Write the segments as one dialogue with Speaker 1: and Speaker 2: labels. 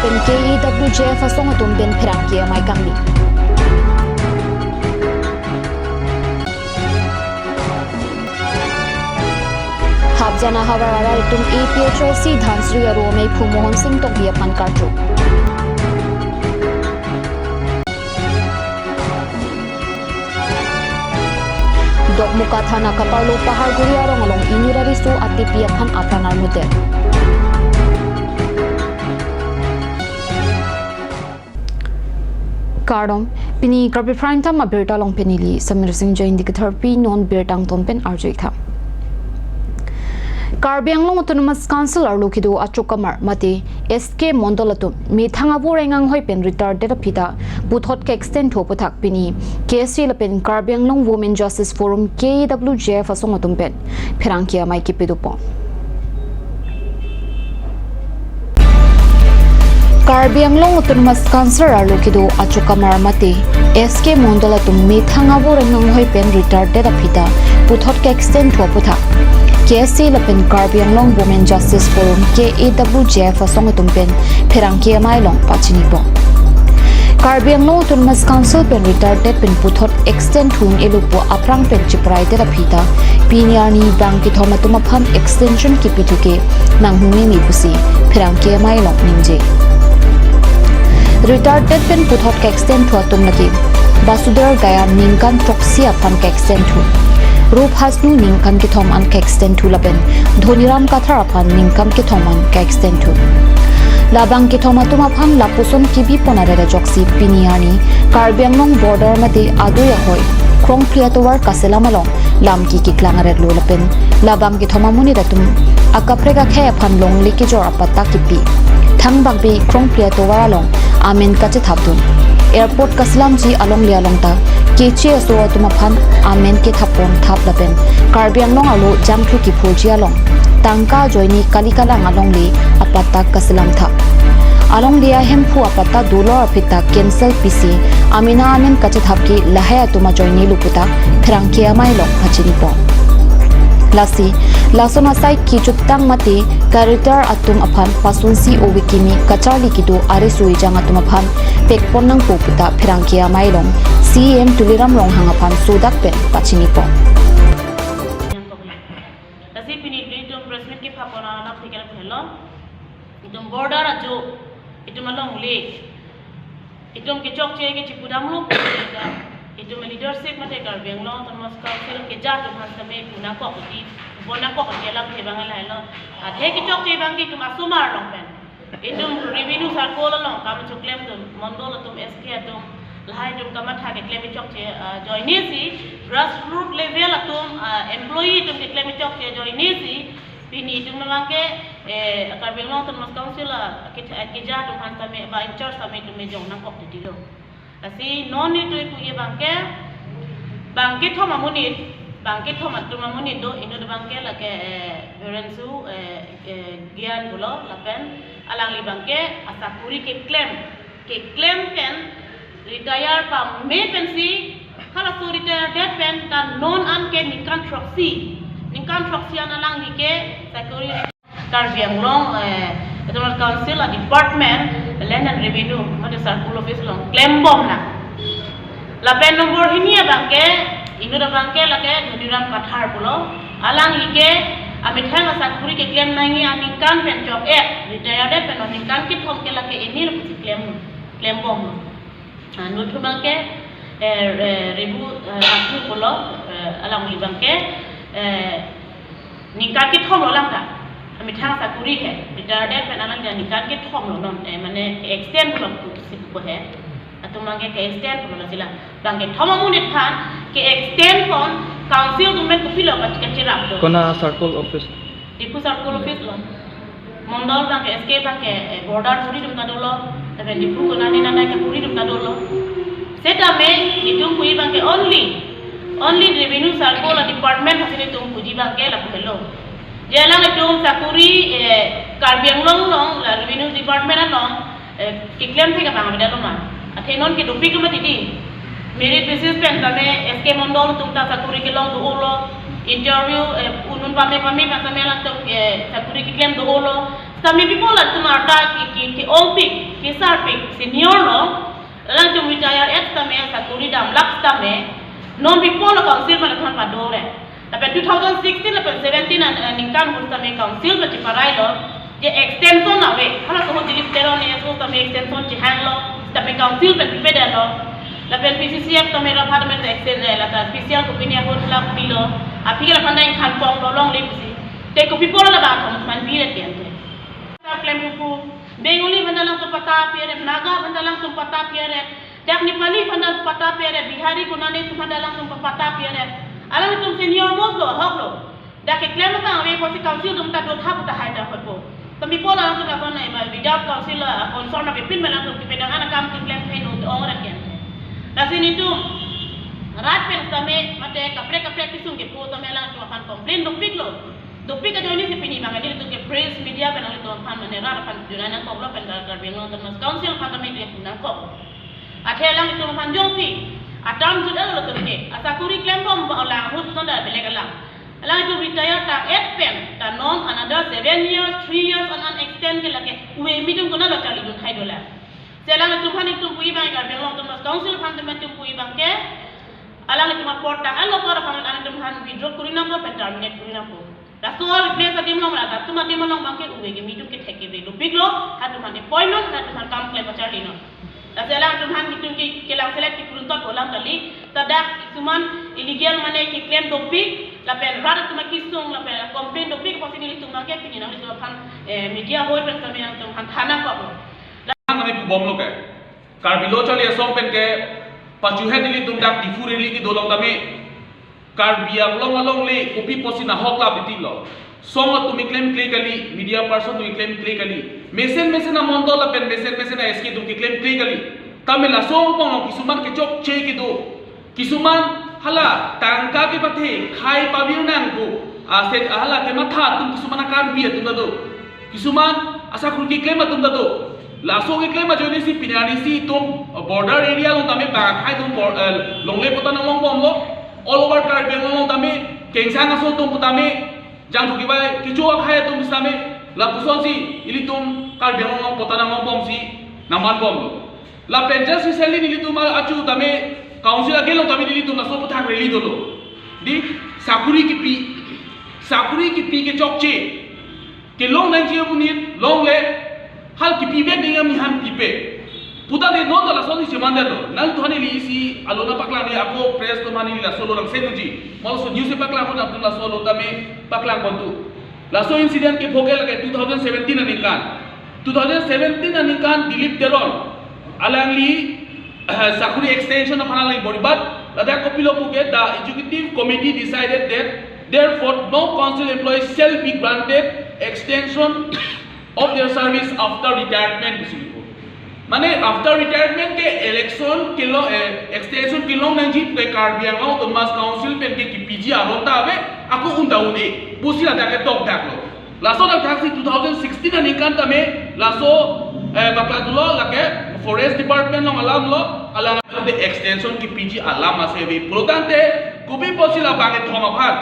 Speaker 1: lapin KEWJF asong atum ben perang kia mai kangli. Habjana hawarara itum APHRC Dhansri Arome Phumohon Singh tok biapan kartu. Dok muka thana kapalo pahar guriarong along inyurarisu ati biapan apranar mude. Kardom pini karbi prime time abirta long penili Samir Singh join dikatharpi non birtang tompen arjoitha. Karbi Anglong Autonomous Council arlukido achukamar mati SK Mondolatum mi thangabu rengang hoi pen retarded apita buthot ke extend ho puthak pini KSC lapen Karbi Anglong Women Justice Forum KEWJF asong atum pen pherangkia mai kipidupo. Karbi Anglong Autonomous Council arlukido achukamar mati SK Mondolatum mi thangabu rengang hoi pen retarded apita buthot ke extend ho puthak KSC lapen Karbi Anglong Women Justice Forum KEWJF asong atumpen pherangkia mai long pachinipo. Karbi Anglong Autonomous Council pen retarded pen puthot extend hun elupo aprang pen chiprai de rapita piniani bangki thoma tumaphan extension kipituke nanghumi mi pusi pherangkia mai long ninje. Retarded pen puthot ke extend thua tumlaki Basudar Gaya ningkan proxy aphan ke extend hu Rup hasnu ningkan ke thoman ke extend tu laben Dhoniram kathar apan ningkan ke thoman ke extend tu labang ke thoma tumaphan lapuson kibi ponarera joksi piniani Karbi Anglong border mate adoya hoy krong priatowar kaselamalong lamki kiklangare lo lapen labang ke thoma muni datum akaprega khe aphan long liki jor apatta kipi thang bagbi krong priatowar along amen kache thapdun airport kaslam ji along le along ta keche aso tumaphan amen ke thapon thap lapen Karbi Anglong alo jangthu ki phurji along tangka joini kalikala along le apatta kaslam tha along le hempu apatta dollar apita cancel pc amina amen kache thapki lahaya tuma joini luputa thrangkia mai long hachini po lasi lasona sai ki chutang mati karitar atum aphan pasunsi owikimi kachali kido arisui janga tum aphan pekpon nang poputa phirangkia mailong CM Tuliram rong hangaphan sodak pen pachini po
Speaker 2: lasi pini itum pressment ke phapona na thikela phelo itum border ajo itum along le itum ke chok che ke chipudam lu itum leadership mate Karbi Anglong Autonomous Council ke jatu bhansame puna ko ati bona ko kela ke bangal hailo athe ki chok che bang ki tum asumar long pen itum revenue circle long kam chuklem tum mondol tum SK tum lahai tum kamatha ke claim chok che join si grassroots level tum employee tum ke claim chok che join si pini tum nangke Karbi Anglong Autonomous Council ke jatu bhansame ba in charge same tum jong na ko dilo asi non ni tu ye bangke thoma munit bangke thoma tuma munit do ino bangke la ke verensu gian bulo lapen alang li bangke asapuri ke claim pen retire pa me pensi kala so retire dead pen ta non an ke nikan proxy an alang li ke security Karbi Anglong Autonomous Council department Land and Revenue mate circle office long claim bomb la pen number hinia bangke ino bangke la ke Dhoniram kathar bulo alang like amithang asakuri ke claim nangi anikan pen job retired pen anikan ki thom ke la ke enil claim bomb nuthu bangke rebu asnu bulo alang li bangke nikan ki thom lo lang ta amithang sakuri hai retired pen alang nikan ki thom lo non mane extend lo ko hai atumangke ke extend lo sila bangke thoma munit phan ke extend pon council tumen kupilo ka chirap do
Speaker 3: kona circle office
Speaker 2: dipu circle office lo mondol bangke SK bangke border puri tum kadolo tabe dipu kona ni nana ke puri tum kadolo seta me ditum pui bangke only revenue circle department hasini tum puji bangke la hello jelang tum sakuri Karbi Anglong long la revenue department along kiklem thika bang beda loma athenon ke dupi kuma didi मेरे basis पे तमे SK Mandal तुमता sakuri ke long do interview unun pame pasa mela sakuri ki claim do Kami people lah tu marta ki ompik ki sarpik senior no lang tu mitaya et kami sakuri dam laks kami non people lah council mana kan padore tapi 2016 lepas 17 ningkan hus kami council macam parai lo je extension awe hala tu dilip tero ni so kami extension cihang lo tapi council pen pipeda lo lepas PCCF kami rapat met extend lah tak special opinion hus lah pilo api lah pandai kan pong long lip si te ko people lah ba kamu man biret kian claim hukum Bengali bandalang tu patah piare Naga bandalang tu patah piare Dak Nepali bandalang patah piare Bihari kunane tu bandalang tu patah piare alang tu senior most lo hak lo dak claim ta ave posi council tu ta dot hak ta hai ta ko tapi pola tu ka kona ba without council concern na pin malang tu pedangan kam tu claim hai no ong rakyan la sini tu rat pen tame mate kapre kisung ke po tame lang tu akan complain do pig lo Topik aja ini sepini bang, ini tu ke press media kan oleh tuan pan menerang pan jurana kau lo pan gar bengal termas council pan kami dia punya kau. Akhir lang itu pan jongsi, atam sudah lo tu ke. Asakuri claim bom orang hut sonda beleg lang. Lang itu retire tak 8 pen, tak non another 7 years, 3 years anan extend ke lagi. Uwe midung kena lo cari dun hai dolar. Selang itu pan itu pui bang gar bengal termas council pan teman itu pui bang ke. Alang itu mah portang, alo para pan alang itu pan withdraw kurina ko pen terminate kurina ko. Rasul replace adim long lata, tu mati malong bangke uwe ke midung ke theke be. Lupik lo, hatu man appointment, hatu man kam claim pacar lino. Rasul lang tu man midung ke kelang select ke kuruntot bolang kali. Tadak isuman illegal mana ke claim dopik, lapen rada tu man kisung, lapen complain dopik pasti ni tu man ke pini nang itu pan media hoi pen kami yang tu man thana ko.
Speaker 3: Lang kami bom lo ke. Karbilo chali asong pen ke pajuhe dili tum dak difurili ki dolong kami. Kar biang long le upi posi na hokla bitil lo song tu mi claim kali media person tu claim kali mesen na mondol la pen mesen na eski tu claim kali kami la song pong kisuman ke chok che ki do kisuman hala tangka ke pathe khai pabiu nang ko aset hala ke matha tu kisuman kan bia tu do kisuman asa kur ki claim tu do la so ki claim joni si pinani si tum border area lo tame ba khai tum longle pota na long bom lo all over car bengalong tami kengsang aso tum putami jang thuki bai kichua khai tum sami la puson si ili tum car bengalong potana ngom si naman bom la penjas si seli ili tum achu tami council agelo tami ili tum na so puthak reli dolo di sakuri ki pi ke chokche ke long nang ji bunit long le hal ki pi be dingam ni han pi pe puta de non la soni semanda lo nang thani li si alona pakla ni ako press to mani la solo lang senuji mal so news pakla ko na la solo tame pakla bantu la so incident ke bhoge lage 2017 anikan 2017 anikan dilip deron alangli sakuri extension of analai body but that kopilo puke the executive committee decided that therefore no council employees shall be granted extension of their service after retirement. Mane after retirement ke election kilo extension kilo nanji pe karbiang lo Thomas council pen ke PG aronta ave aku undaune busila dake tok dak lo laso dak taxi 2016 ani kan tame laso bakla dulo lake forest department lo alam lo alang de extension ki PG alam asebe protante kubi posila bange thoma phan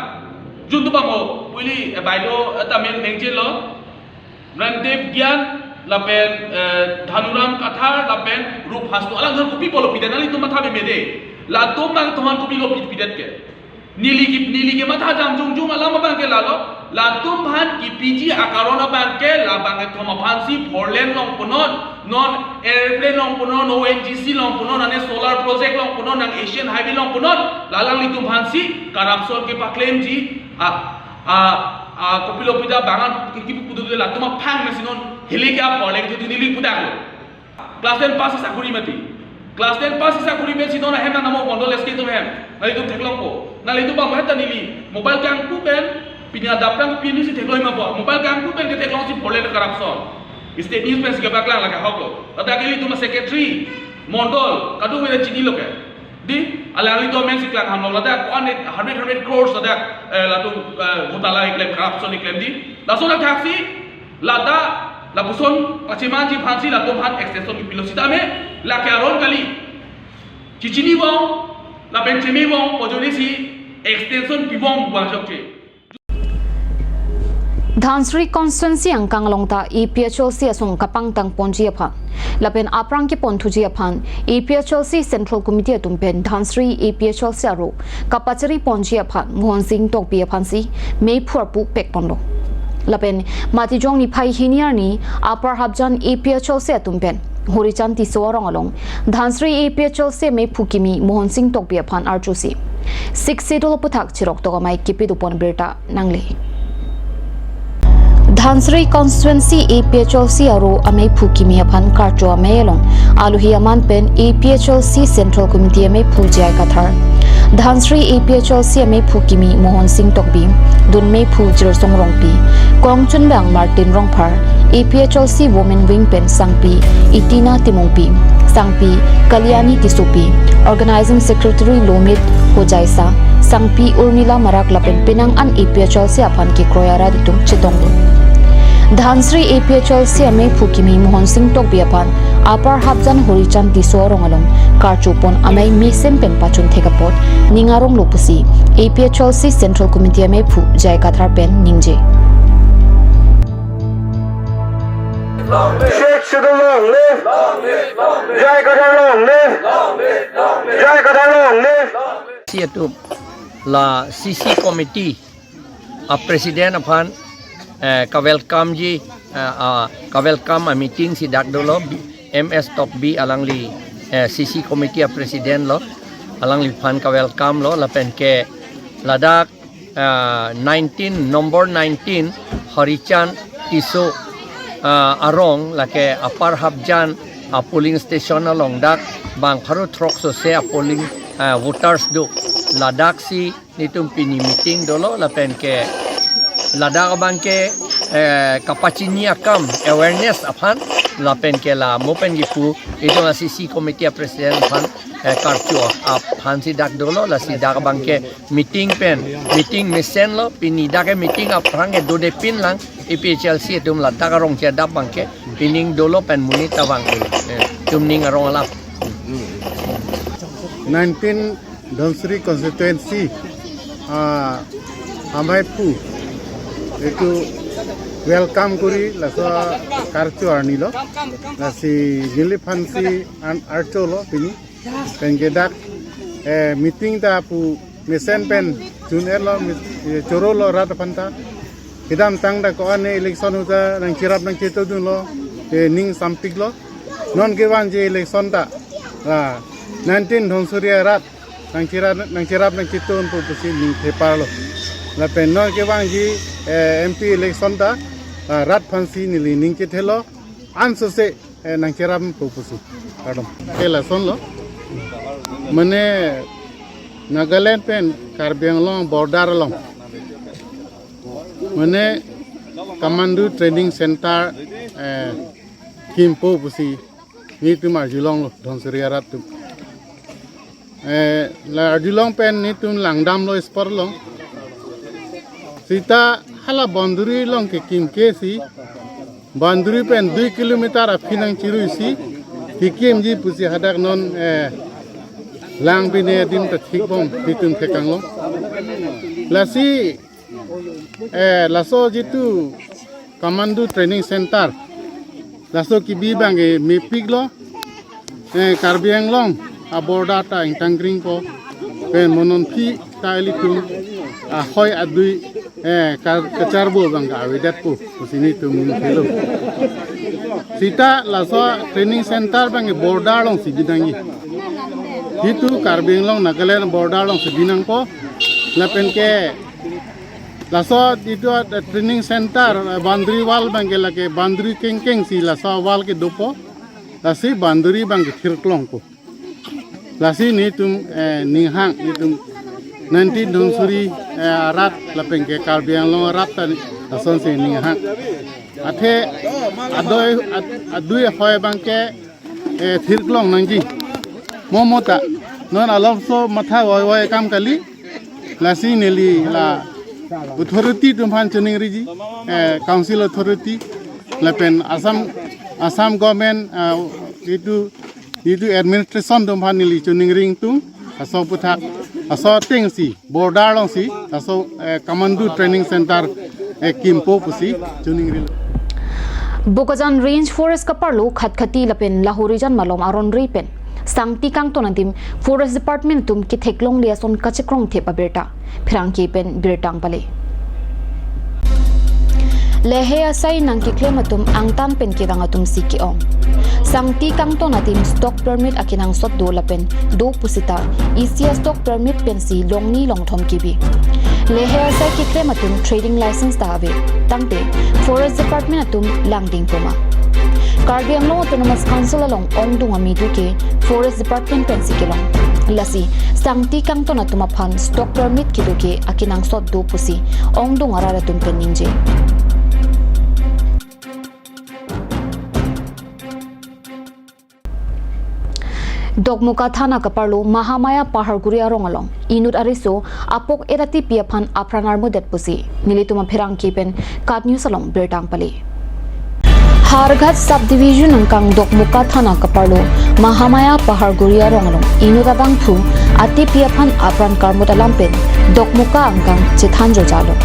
Speaker 3: juntu bamo puli baido tame nengje lo Randev Gyan lapen dhanuram kathar lapen rup hasto alang dhar kupi polo pidan ali tu matha be mede la tom mang toman kupi lo pidat ke nili ke matha jam jung alam bang ke lalo la tom bhan ki pg akarona bang ke la bang thoma phansi forlen long punon non airplane long punon ONGC long punon ane solar project long punon nang Asian highway long punon lalang li tum phansi corruption ke pa claim ji kopilo pida bangan kipi pudu la tuma phang mesinon heli kya pole ke nili pudak lo class 10 pass sakuri mati class 10 pass sakuri me sidon hem na namo bondol eske to hem nali tu theklong ko nali tu ba mahta nili mobile kang ku pen pinya daprang pini si thekloi ma bo mobile kang ku pen ke theklong si pole na corruption state news pen ke baklang la ka hoklo tada kili tu ma secretary mondol kadu me chini lo ke di alali to men si klang ham lo lada 100 crores lada la tu hotala claim corruption claim di la so la taxi lada la puson paciman ji phansi la to phan extension ki pilosita me la karon kali chichini wong la benchemi wong pojoni si extension ki wong bang jokche
Speaker 1: Dhansri constituency ang kanglongta EPHLC asung kapang tang ponji aphan lapen aprang ki ponthuji aphan EPHLC Central Committee atumpen Dhansri EPHLC aro kapachari ponji aphan Mohan Singh Tokpi aphan si mei phurpu pekpondo lapen matijong ni phai hiniar ni apar habjan EPHLC atumpen Horichan Tisoarong along Dhansri EPHLC mei phukimi Mohan Singh Tokpi aphan archusi 6 setol puthak chirok to mai kipi dupon berta nangle Dhansri constituency APHLC aro amei phukimi aphan karcho amelong aluhi aman pen APHLC Central Committee amei phujai kathar Dhansri APHLC amei phukimi Mohan Singh Tokbi dunmei phujir songrongpi kongchun bang Martin Rongphar APHLC Women Wing pen sangpi Itina Timongpi sangpi Kalyani Tisupi Organizing Secretary Lomit Hojaisa sangpi Urmila Marak lapen pinang an APHLC aphan ki kroyara ditum chitonglo Dhansri APHLC amei phukimi Mohan Singh Tokbi aphan apar habjan Horichan Tisorong along karchupon amei mesem pen pachun thekapot ningarong lopusi APHLC Central Committee amei phu jai kathar pen ningje
Speaker 4: Sheikh Sidhu long live, Jai Kathar long live, Jai Kathar long live.
Speaker 5: Itu la CC committee a president aphan ka welcome ji ka welcome a meeting si dak dolo MS top B alangli CC committee a president lo alangli phan ka welcome lo la pen ke ladak 19 number 19 Horichan Tiso arong lake apar habjan a polling station along dak bang pharu throk so se a polling voters do ladak si nitum pini meeting dolo la pen ke ladak bang ke kapachini akam awareness aphan la pen ke la mopen gipu itu CC committee president phan karchu ap phan si dak dolo la si dak bang ke meeting pen meeting mesen lo pini dak meeting ap rang ke do de pin lang EPHLC tum la dak rong che dak bang ke pining dolo pen muni tawang tum ning rong la
Speaker 6: 19 Dhansri constituency amai pu itu welcome kuri laso karcho arnilo lasi gili fansi an archolo pini pengedak meeting ta pu mesen pen junelo chorolo rat panta idam tang da ko ane election uta nang kirap nang chito dun lo ning sampik lo non ke wan je election ta 19 Dhansri rat nang kirap nang chito pu pusi ning thepar lo la pen non ke wan ji MP election ta rat fansi nili ning ke thelo anso se nang kirap pu pusi kadom election lo mane Nagaland pen Karbi Anglong border long mane Kamandu Training Center Kimpo pusi ni tu marjulong lo Dhansri rat tu la arjulong pen ni tu langdam lo spor long sita hala banduri long ke kimke si banduri pen 2 kilometer apinang chiru si kikim ji pusi hadak non lang bine din ta thik bom pitun thekang lo lasi laso jitu Kamandu Training Center laso ki bi bange mepik lo Karbi Anglong aborda ta intangring po pen monon phi ta elitu hoy adui kacar bo bang awedat po sini tu mun hello sita laso training center bang border long sibidangi itu Karbi Anglong Nagaland border long sibinang po lapen ke laso itu training center bandri wal bang lake bandri kengkeng si laso wal ke dopo lasi bandri bang thirklong po lasi ni tum ninghang ni tum 19 Dhansri rat lapeng ke Karbi Anglong rat ta ason se ninghang athe adoi hoy bang ke thirklong nangji momota non alom so matha hoy kam kali lasi neli la authority tum phan chuning riji council authority lapen Assam government itu administration tum phan neli chuning ring tum aso puthak aso ting si border long si aso Kamandu Training Center kimpo pusi tuning ril
Speaker 1: Bukajan Range Forest kaparlo khat-khati lapin lahorijan malom aron ripen sangti kang tonatim Forest Department tum ki theklong liason kachekrong thepa berta phirang ki pen birtang pale lehe asai nang ki klematum angtan pen ki rangatum siki ong sangti kang tonatim stock permit akinang sot do lapen do pusita ECA stock permit pensi longni longthom kibi lehe asai ki klematum trading license ta ave tangte Forest Department atum langding poma Karbi Anglong Autonomous Council along ongdung amidu ke Forest Department pensi kelong lasi sangti kang tonatum aphan stock permit kidu ke akinang sot do pusi ongdung arara tum peningje Dogmuka Thana kaparlo Mahamaya Paharguri arongalong inut ariso apok erati piaphan apranar modet pusi nilituma phirang kipen kat news along bertang pali Harghat subdivision angkang Dogmuka Thana kaparlo Mahamaya Paharguri arongalong inut adang thu ati piaphan apran karmot alampen Dogmuka angkang chithanjo jalo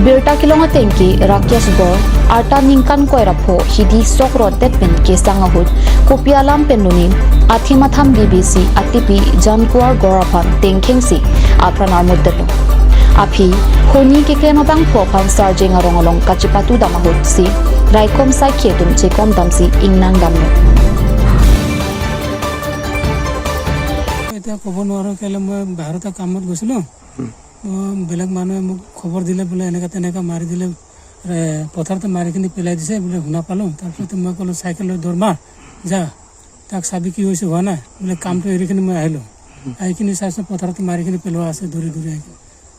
Speaker 1: Birta kilonga tengki Rakyas Gor Arta Ningkan Koirapho Hidi Sokro Tetpen Kesangahut Kopialam Penunin Athimatham BBC Atipi Jankuar Goraphan Tengkengsi Apran Armuddetu Api Honi Keklemabang Pophan Sarjeng Arongolong Kachipatu Damahut Si Raikom Saikhetum Chekom Damsi Ingnang Damno
Speaker 7: Eta khobor nwaro kele moi Bharata kamot gosilo বেলেগ মানুহে মোক খবৰ দিলে বোলে এনেকা তেনেকা মাৰি দিলে পথাৰতে মাৰি কিনি পেলাই দিছে বোলে শুনা পালোঁ তাৰপিছত মই ক'লোঁ চাইকেল লৈ দৌৰ মাৰ যা তাক চাবি কি হৈছে হোৱা নাই বোলে কামটো এৰি কিনি মই আহিলোঁ আহি কিনি চাইছোঁ পথাৰতে মাৰি কিনি পেলোৱা আছে দৌৰি দৌৰি আহি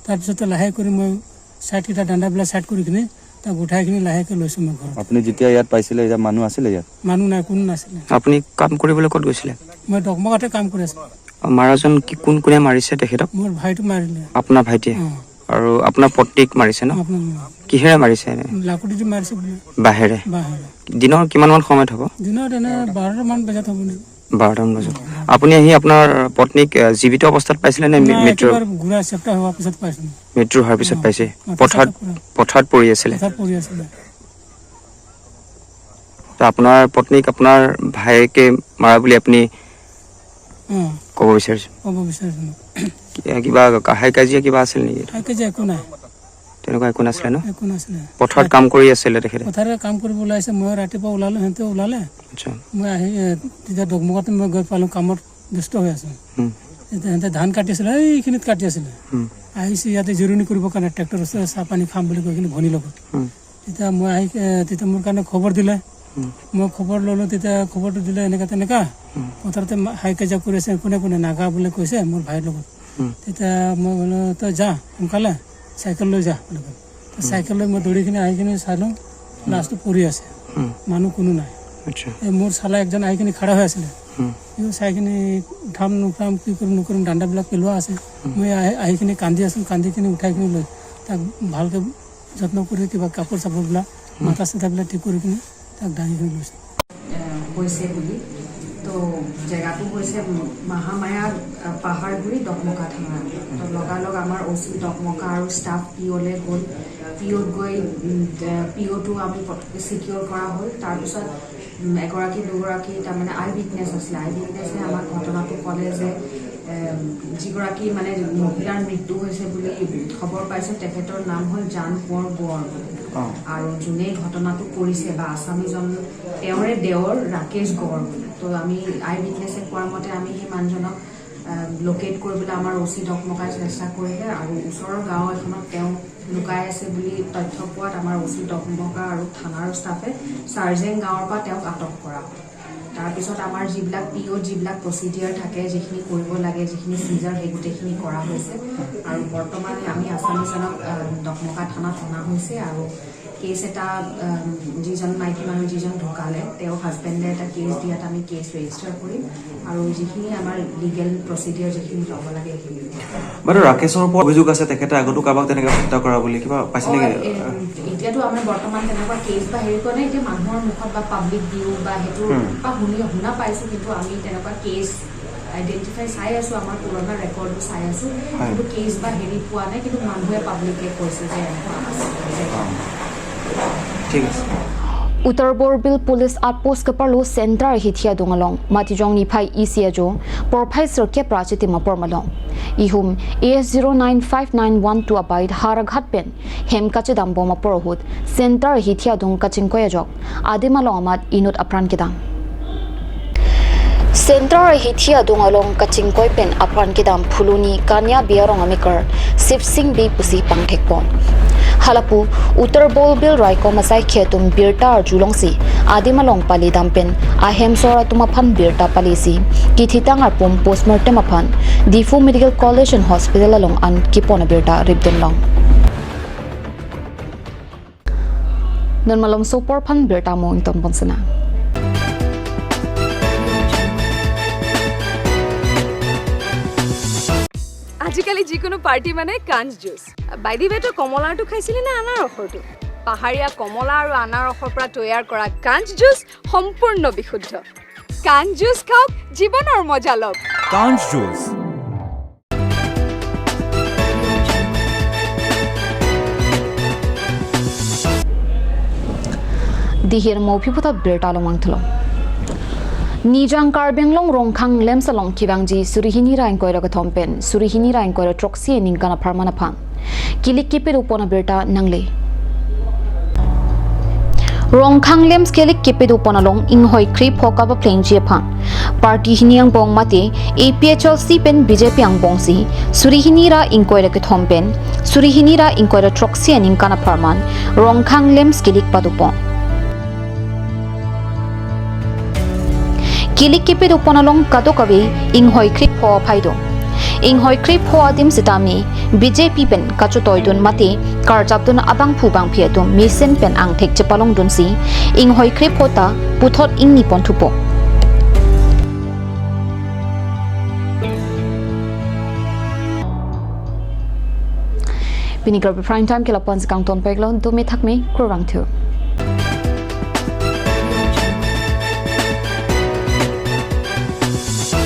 Speaker 7: তাৰপিছতে লাহে কৰি মই চাইডকেইটা ডাণ্ডাবিলাক চাইড কৰি কিনি তাক উঠাই কিনি লাহেকৈ লৈছোঁ মই ঘৰত
Speaker 8: আপুনি যেতিয়া ইয়াত পাইছিলে এতিয়া মানুহ আছিলে ইয়াত
Speaker 7: মানুহ নাই কোনো নাছিলে
Speaker 9: আপুনি কাম কৰিবলৈ ক'ত গৈছিলে
Speaker 7: মই ডকমগাতে কাম কৰি আছিলোঁ
Speaker 9: মাৰাজন কি কোন কোনে মাৰিছে তেখেতক
Speaker 7: মোৰ ভাইটো মাৰিলে
Speaker 9: আপোনাৰ ভাইটিয়ে আৰু আপোনাৰ পত্নীক মাৰিছে ন কিহেৰে মাৰিছে
Speaker 7: লাকুটিটো মাৰিছে বোলে
Speaker 9: বাহেৰে
Speaker 7: বাহেৰে
Speaker 9: দিনৰ কিমানমান সময়ত হ'ব
Speaker 7: দিনত এনে 12টামান বজাত হ'ব নেকি
Speaker 9: 12টামান বজাত আপুনি আহি আপোনাৰ পত্নীক জীৱিত অৱস্থাত পাইছিলে নে মৃত্যু
Speaker 7: গুৰা চেপ্টা হোৱাৰ পিছত পাইছোঁ
Speaker 9: মৃত্যু হোৱাৰ পিছত পাইছে পথাৰত পৰি আছিলে আপোনাৰ পত্নীক আপোনাৰ ভায়েকে মাৰা বুলি আপুনি ক'ব বিচাৰিছে কিবা হাই কাজিয়া কিবা আছিল নেকি
Speaker 7: একো নাই
Speaker 9: তেনেকুৱা একো নাছিলে ন
Speaker 7: একো নাছিলে
Speaker 9: পথাৰত কাম কৰি আছিলে তেখেতে
Speaker 7: পথাৰত কাম কৰিব ওলাইছে মই ৰাতিপুৱা ওলালোঁ সিহঁতে ওলালে
Speaker 9: আচ্ছা
Speaker 7: মই আহি তেতিয়া ডগমগাতে মই গৈ পালোঁ কামত ব্যস্ত হৈ আছোঁ সিহঁতে ধান কাটি আছিলে এইখিনিত কাটি আছিলে আহিছে ইয়াতে জিৰণি কৰিবৰ কাৰণে ট্ৰেক্টৰ ওচৰত চাহ পানী খাম বুলি কৈ কিনি ভনী লগত তেতিয়া মই আহি তেতিয়া মোৰ কাৰণে খবৰ দিলে মই খবৰ ল'লোঁ তেতিয়া খবৰটো দিলে এনেকা তেনেকা পথাৰতে হাই কাজিয়া কৰি আছে কোনে কোনে নাগা বুলি কৈছে মোৰ ভাইৰ লগত তেতিয়া মই বোলো তই যা সোনকালে চাইকেল লৈ যা বুলি ক'লোঁ চাইকেল লৈ মই দৌৰি কিনি আহি কিনি চালোঁ লাষ্টটো পৰি আছে মানুহ কোনো নাই এই মোৰ চালা একজন আহি কিনি খাৰা হৈ আছিলে চাই কিনি উঠাম নুঠাম কি কৰিম নকৰিম ডাণ্ডাবিলাক পেলোৱা আছে মই আহি কিনি কান্দি আছোঁ কান্দি কিনি উঠাই কিনি লৈ তাক ভালকৈ যত্ন কৰি কিবা কাপোৰ চাপোৰবিলাক মাথা চাথাবিলাক ঠিক কৰি কিনি তাক দাঙি কিনি লৈছোঁ
Speaker 10: হৈছে বুলি তো জেগাটো হৈছে মহামায়া পাহাৰগুৰি ডকমকা থানা তো লগালগ আমাৰ OC ডকমকা আৰু ষ্টাফ পিঅ'লৈ গ'ল পিঅ'ত গৈ পিঅ'টো আমি চিকিউৰ কৰা হ'ল তাৰপিছত এগৰাকী দুগৰাকী তাৰমানে আই উইটনেছ আছিলে আই উইটনেছে আমাক ঘটনাটো ক'লে যে যিগৰাকী মানে মহিলাৰ মৃত্যু হৈছে বুলি খবৰ পাইছোঁ তেখেতৰ নাম হ'ল জান কোঁৱৰ গোঁৱৰ আৰু যোনে ঘটনাটো কৰিছে বা আছামীজন তেওঁৰে দেৱৰ ৰাকেশ গড় বুলি তো আমি আই উইটনেছে কোৱাৰ মতে আমি সেই মানুহজনক লোকেট কৰিবলৈ আমাৰ OC ডকমকাই চেষ্টা কৰিলে আৰু ওচৰৰ গাঁও এখনত তেওঁ লুকাই আছে বুলি তথ্য পোৱাত আমাৰ OC ডকমকা আৰু থানাৰ ষ্টাফে চাৰ্জেং গাঁৱৰ পৰা তেওঁক আটক কৰা হয় তাৰপিছত আমাৰ যিবিলাক পিঅ'ত যিবিলাক প্ৰচিডিয়াৰ থাকে যিখিনি কৰিব লাগে যিখিনি চিজাৰ সেই গোটেইখিনি কৰা হৈছে আৰু বৰ্তমানে আমি আছামীজনক ডকমকা থানাত অনা হৈছে আৰু কেছ এটা যিজন মাইকী মানুহ যিজন ঢুকালে তেওঁৰ হাজবেণ্ডে এটা কেছ দিয়াত আমি কেছ ৰেজিষ্টাৰ কৰিম আৰু যিখিনি আমাৰ লিগেল প্ৰচিডিয়াৰ যিখিনি ল'ব লাগে সেইখিনি
Speaker 8: বাৰু ৰাকেশৰ ওপৰত অভিযোগ আছে তেখেতে আগতো কাৰোবাক তেনেকৈ হত্যা কৰা বুলি কিবা পাইছে নেকি
Speaker 10: এতিয়াতো আমাৰ বৰ্তমান তেনেকুৱা কেছ বা হেৰি কৰা নাই এতিয়া মানুহৰ মুখত বা পাব্লিক ভিউ বা সেইটো বা শুনা পাইছোঁ কিন্তু আমি তেনেকুৱা কেছ আইডেণ্টিফাই চাই আছোঁ, আমাৰ পুৰণা ৰেকৰ্ডো চাই আছোঁ, কিন্তু কেছ বা হেৰি পোৱা নাই, কিন্তু মানুহে পাব্লিকে কৈছে যে এনেকুৱা আছে।
Speaker 8: ঠিক আছে।
Speaker 1: Uttar Borbil Police Outpost ke perlu sentra hithia dungalong mati jong ni phai ECA jo professor ke prachiti ma pormalong ihum AS095912 abide haraghat pen hem kache dam boma porhut sentra hithia dung kaching koya jok adimalong amat inut apran kidam Sentra hithia dungalong kaching koi pen apran kidam phuluni kanya biarong amikar Sip Singh bi pusi pangthek pon Halapu Uttar Borbil Raiko Masai Khetum Birta Julongsi Adimalong Pali Dampen Ahem Sora Tumaphan Birta Palisi Kithitang Arpum Postmortem Aphan Difu Medical College and Hospital along an Kipona Birta Ribdon Long Nonmalom Sopor Phan Birta Mo Intom Bonsana
Speaker 11: আজিকালি যিকোনো party মানে কাঞ্জ juice বাইদি বেটো কমলাটো খাইছিলি না আনাৰসৰটো পাহাৰীয়া কমলা আৰু আনাৰসৰ পৰা তৈয়াৰ কৰা কাঞ্জ জুচ সম্পূৰ্ণ বিশুদ্ধ কাঞ্জ জুচ খাওক জীৱনৰ মজা লওক
Speaker 12: কাঞ্জ juice
Speaker 1: Dihir mo phiputa Birta lomangthlo Nijang Karbenglong Rongkhang Lemsalong Kivangji Surihini Rain Koira Thompen Surihini Rain Koira Troxi Ningkana Parmana Phan Kilik Kipir Upona Birta Nangle Rongkhang Lems Kilik Kipir Upona Long Inghoi Krip Hokaba Plain Japhan Party Hiniang Bong Mate APHLC Pen BJP Ang Bongsi Surihini Ra Inkoira Thompen Surihini Ra Inkoira Troxi Ningkana Parman Rongkhang Lems Kilik Padupon Kilik Kipid Uponalong Kadokawi Inghoi Krip Ho Paido Inghoi Krip Ho Adim Sitami BJP Pen Kachutoidun Mati Karjabdun Abang Pubang Pietum Misen Pen Ang Tek Chepalong Dunsi Inghoi Krip Hota Puthot Ing Nipon Tupo Pinigar Prime Time Kelapon Kang Ton Peglon Dumi Thakme Kurang Thu